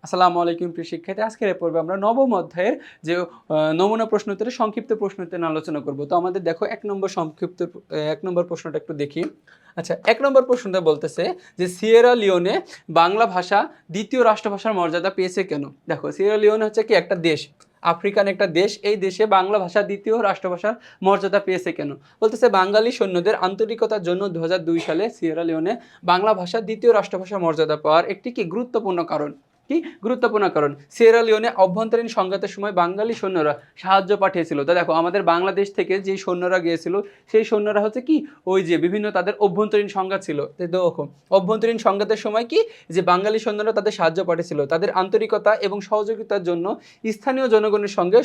আসসালামু আলাইকুম প্রিয় শিক্ষার্থী। আজকের এই পর্বে আমরা নবম অধ্যায়ের যে নমুনা প্রশ্ন উত্তরের সংক্ষিপ্ত প্রশ্ন উত্তর নিয়ে আলোচনা করব। তো আমাদের দেখো ১ নম্বর প্রশ্নটা একটু দেখি। আচ্ছা, ১ নম্বর প্রশ্নটা বলতেছে যে সিয়েরা লিওনে বাংলা ভাষা দ্বিতীয় রাষ্ট্রভাষার মর্যাদা পেয়েছে কেন? দেখো, সিয়েরা লিওনে হচ্ছে কি একটা দেশ, আফ্রিকান একটা দেশ। এই দেশে বাংলা ভাষা দ্বিতীয় রাষ্ট্রভাষার মর্যাদা পেয়েছে কেন? বলতেছে বাঙালি সৈন্যদের আন্তরিকতার জন্য ২০০২ সালে সিয়েরা লিওনে বাংলা ভাষা দ্বিতীয় রাষ্ট্রভাষার মর্যাদা পাওয়ার একটি কি গুরুত্বপূর্ণ কারণ। কি গুরুত্বপূর্ণ কারণ, সিয়েরা লিওনে অভ্যন্তরীণ সংঘাতের সময় বাঙালি সৈন্যরা সাহায্য পাঠিয়েছিল। তো দেখো, আমাদের বাংলাদেশ থেকে যে সৈন্যরা গিয়েছিল সেই সৈন্যরা হচ্ছে কি ওই যে বিভিন্ন তাদের অভ্যন্তরীণ সংঘাত ছিল। তো দেখো, অভ্যন্তরীণ সংঘাতের সময় কি যে বাঙালি সৈন্যরা তাদের সাহায্য পাঠিয়েছিল, তাদের আন্তরিকতা এবং সহযোগিতার জন্য স্থানীয় জনগণের সঙ্গে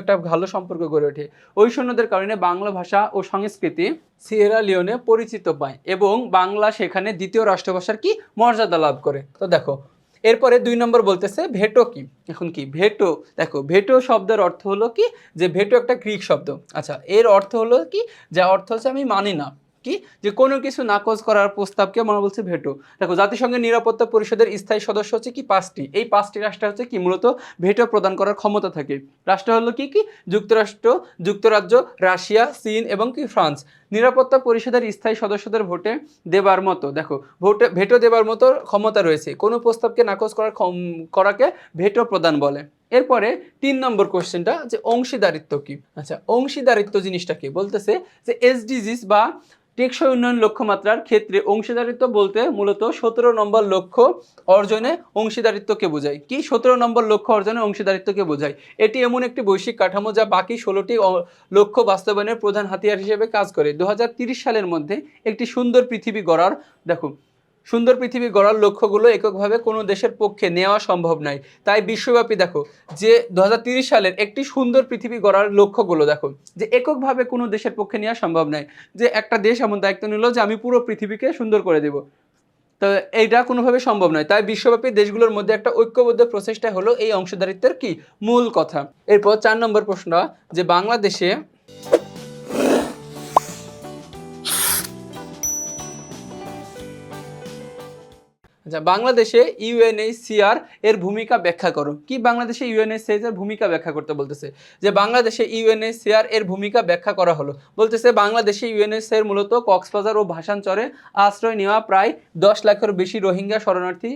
একটা ভালো সম্পর্ক গড়ে ওঠে। ওই সৈন্যদের কারণে বাংলা ভাষা ও সংস্কৃতি সিয়েরা লিওনে পরিচিত পায় এবং বাংলা সেখানে দ্বিতীয় রাষ্ট্রভাষার কি মর্যাদা লাভ করে। তো দেখো, এরপরে ২ নম্বর বলতেছে ভেটো কি। এখন কি ভেটো, দেখো ভেটো শব্দের অর্থ হলো কি যে ভেটো একটা গ্রিক শব্দ। আচ্ছা, এর অর্থ হলো কি, যা অর্থ হচ্ছে আমি মানি না, কি যে কোনো কিছু নাকচ করার প্রস্তাবকে আমরা বলছি ভেটো। দেখো, জাতিসংঘের নিরাপত্তা পরিষদের স্থায়ী সদস্য হচ্ছে কি ৫টি। এই ৫টি রাষ্ট্র হচ্ছে কি মূলত ভেটো প্রদান করার ক্ষমতা থাকে। রাষ্ট্র হলো কি কি যুক্তরাষ্ট্র, যুক্তরাজ্য, রাশিয়া, চীন এবং কি ফ্রান্স। নিরাপত্তা পরিষদের স্থায়ী সদস্যদের ভোটে দেবার মতো, দেখো ভেটো দেবার মতো ক্ষমতা রয়েছে। কোনো প্রস্তাবকে নাকচ করাকে ভেটো প্রদান বলে। এরপরে ৩ নম্বর কোশ্চেনটা যে অংশীদারিত্ব কি। আচ্ছা, অংশীদারিত্ব জিনিসটা কি বলতেছে যে এসডিজিস বা টেকসই উন্নয়ন লক্ষ্যমাত্রার ক্ষেত্রে অংশীদারিত্ব বলতে মূলত ১৭ নম্বর লক্ষ্য অর্জনে অংশীদারিত্বকে বোঝায়। কি ১৭ নম্বর লক্ষ্য অর্জনে অংশীদারিত্বকে বোঝায়। এটি এমন একটি বৈশ্বিক কাঠামো যা বাকি ১৬টি লক্ষ্য বাস্তবায়নের প্রধান হাতিয়ার হিসেবে কাজ করে। ২০৩০ সালের মধ্যে একটি সুন্দর পৃথিবী গড়ার, দেখো সুন্দর পৃথিবী গড়ার লক্ষ্যগুলো এককভাবে কোনো দেশের পক্ষে নেওয়া সম্ভব নয়। তাই বিশ্বব্যাপী দেখো যে ২০৩০ সালের একটি সুন্দর পৃথিবী গড়ার লক্ষ্যগুলো দেখো যে এককভাবে কোনো দেশের পক্ষে নেওয়া সম্ভব নয়। যে একটা দেশ এমন দায়িত্ব নিল যে আমি পুরো পৃথিবীকে সুন্দর করে দেব, তো এইটা কোনোভাবে সম্ভব নয়। তাই বিশ্বব্যাপী দেশগুলোর মধ্যে একটা ঐক্যবদ্ধ প্রচেষ্টা হলো এই অংশীদারিত্বের কি মূল কথা। এরপর ৪ নম্বর প্রশ্ন যে বাংলাদেশে বাংলাদেশে ইউএনএইচসিআর এর ভূমিকা ব্যাখ্যা করো। কি বাংলাদেশে ইউএনএইচসিআর এর ভূমিকা ব্যাখ্যা করতে বলতেছে যে বাংলাদেশে ইউএনএইচসিআর এর ভূমিকা ব্যাখ্যা করা হলো। বলতেছে বাংলাদেশে ইউএনএইচসিআর মূলত কক্সবাজার ও ভাসানচরে আশ্রয় নেওয়া প্রায় ১০ লাখের বেশি রোহিঙ্গা শরণার্থী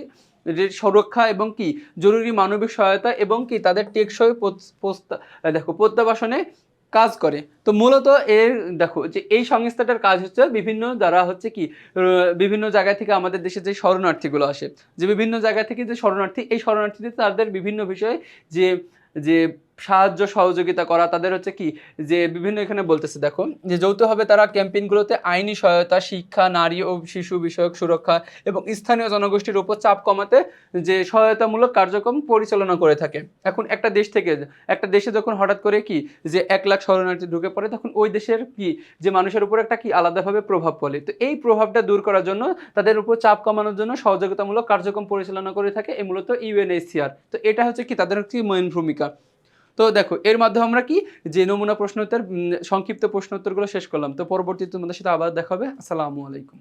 সুরক্ষা এবং কি জরুরি মানবিক সহায়তা এবং কি তাদের টেকসই প্রত্যাবাসনে কাজ করে। তো মূলত এর দেখো যে এই সংস্থাটার কাজ হচ্ছে বিভিন্ন যারা হচ্ছে কি বিভিন্ন জায়গা থেকে আমাদের দেশে যে শরণার্থীগুলো আসে, যে বিভিন্ন জায়গা থেকে যে শরণার্থী, এই শরণার্থীদের তাদের বিভিন্ন বিষয়ে যে যে সাহায্য সহযোগিতা করা, তাদের হচ্ছে কি যে বিভিন্ন এখানে বলতেছে দেখো যে যৌথভাবে তারা ক্যাম্পেইনগুলোতে আইনি সহায়তা, শিক্ষা, নারী ও শিশু বিষয়ক সুরক্ষা এবং স্থানীয় জনগোষ্ঠীর উপর চাপ কমাতে যে সহায়তামূলক কার্যক্রম পরিচালনা করে থাকে। এখন একটা দেশ থেকে একটা দেশে যখন হঠাৎ করে কি যে ১ লাখ শরণার্থী ঢুকে পড়ে, তখন ওই দেশের কি যে মানুষের উপর একটা কি আলাদাভাবে প্রভাব পড়ে। তো এই প্রভাবটা দূর করার জন্য, তাদের উপর চাপ কমানোর জন্য সহযোগিতামূলক কার্যক্রম পরিচালনা করে থাকে এই মূলত ইউএনএইচসিআর। তো এটা হচ্ছে কি তাদের কি মেইন ভূমিকা। তো দেখো, এর মাধ্যমে আমরা কি যে নমুনা প্রশ্ন উত্তর সংক্ষিপ্ত প্রশ্ন উত্তরগুলো শেষ করলাম। তো পরবর্তীতে তোমাদের সাথে আবার দেখা হবে। আসসালামু আলাইকুম।